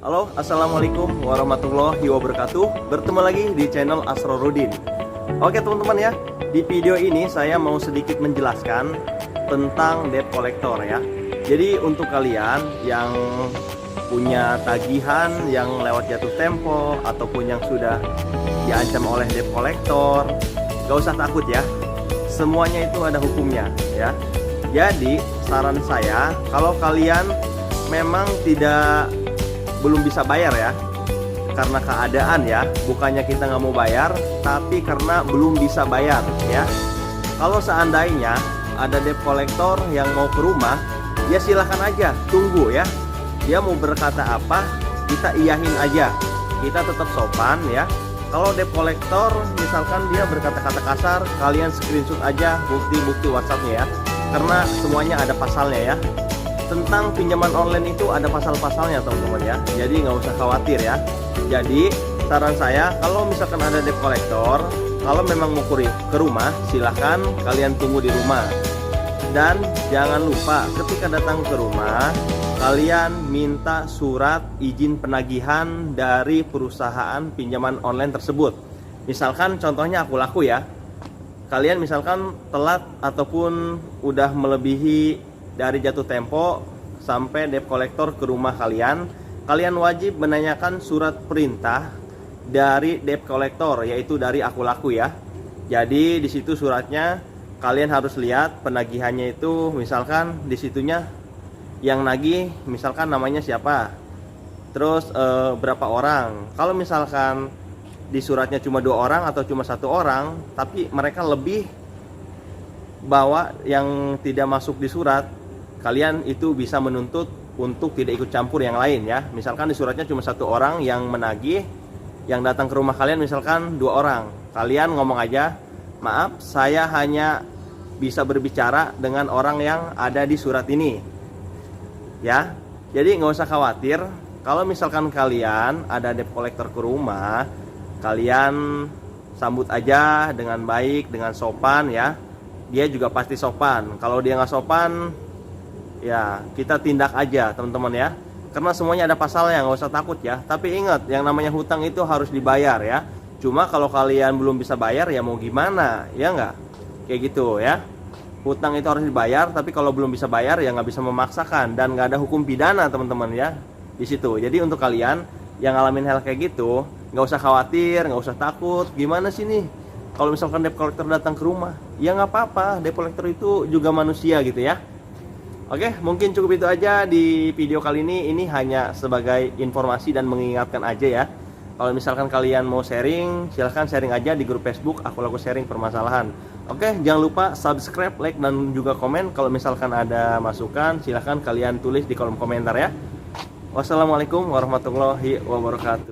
Halo, assalamualaikum warahmatullahi wabarakatuh. Bertemu lagi di channel Asrorudin. Oke teman-teman ya, di video ini saya mau sedikit menjelaskan tentang debt collector ya. Jadi untuk kalian yang punya tagihan yang lewat jatuh tempo ataupun yang sudah diancam oleh debt collector, gak usah takut ya. Semuanya itu ada hukumnya ya. Jadi saran saya, kalau kalian memang belum bisa bayar ya, karena keadaan ya, bukannya kita nggak mau bayar, tapi karena belum bisa bayar ya. Kalau seandainya ada debt collector yang mau ke rumah, ya silahkan aja, tunggu ya. Dia mau berkata apa, kita iyahin aja, kita tetap sopan ya. Kalau debt collector misalkan dia berkata-kata kasar, kalian screenshot aja bukti-bukti WhatsAppnya ya, karena semuanya ada pasalnya ya. Tentang pinjaman online itu ada pasal-pasalnya teman-teman ya, jadi nggak usah khawatir ya. Jadi saran saya, kalau misalkan ada debt collector, kalau memang mau ke rumah, silahkan kalian tunggu di rumah. Dan jangan lupa ketika datang ke rumah, kalian minta surat izin penagihan dari perusahaan pinjaman online tersebut. Misalkan contohnya aku laku ya, kalian misalkan telat ataupun udah melebihi dari jatuh tempo sampai debt collector ke rumah kalian, kalian wajib menanyakan surat perintah dari debt collector, yaitu dari aku laku ya. Jadi di situ suratnya kalian harus lihat penagihannya itu, misalkan di situnya yang nagih misalkan namanya siapa, terus berapa orang. Kalau misalkan di suratnya cuma 2 orang atau cuma 1 orang, tapi mereka lebih bawa yang tidak masuk di surat, kalian itu bisa menuntut untuk tidak ikut campur yang lain ya. Misalkan di suratnya cuma 1 orang yang menagih, yang datang ke rumah kalian misalkan 2 orang, kalian ngomong aja, maaf saya hanya bisa berbicara dengan orang yang ada di surat ini ya. Jadi nggak usah khawatir, kalau misalkan kalian ada debt collector ke rumah, kalian sambut aja dengan baik, dengan sopan ya. Dia juga pasti sopan. Kalau dia nggak sopan, ya kita tindak aja teman-teman ya, karena semuanya ada pasalnya, nggak usah takut ya. Tapi ingat, yang namanya hutang itu harus dibayar ya. Cuma kalau kalian belum bisa bayar ya mau gimana ya, nggak kayak gitu ya. Hutang itu harus dibayar, tapi kalau belum bisa bayar ya nggak bisa memaksakan, dan nggak ada hukum pidana teman-teman ya di situ. Jadi untuk kalian yang ngalamin hal kayak gitu, nggak usah khawatir, nggak usah takut. Gimana sih nih kalau misalkan debt collector datang ke rumah? Ya nggak apa-apa, debt collector itu juga manusia gitu ya. Oke, mungkin cukup itu aja di video kali ini. Ini hanya sebagai informasi dan mengingatkan aja ya. Kalau misalkan kalian mau sharing, silahkan sharing aja di grup Facebook Aku Laku Sharing Permasalahan. Oke, jangan lupa subscribe, like, dan juga komen. Kalau misalkan ada masukan, silahkan kalian tulis di kolom komentar ya. Wassalamualaikum warahmatullahi wabarakatuh.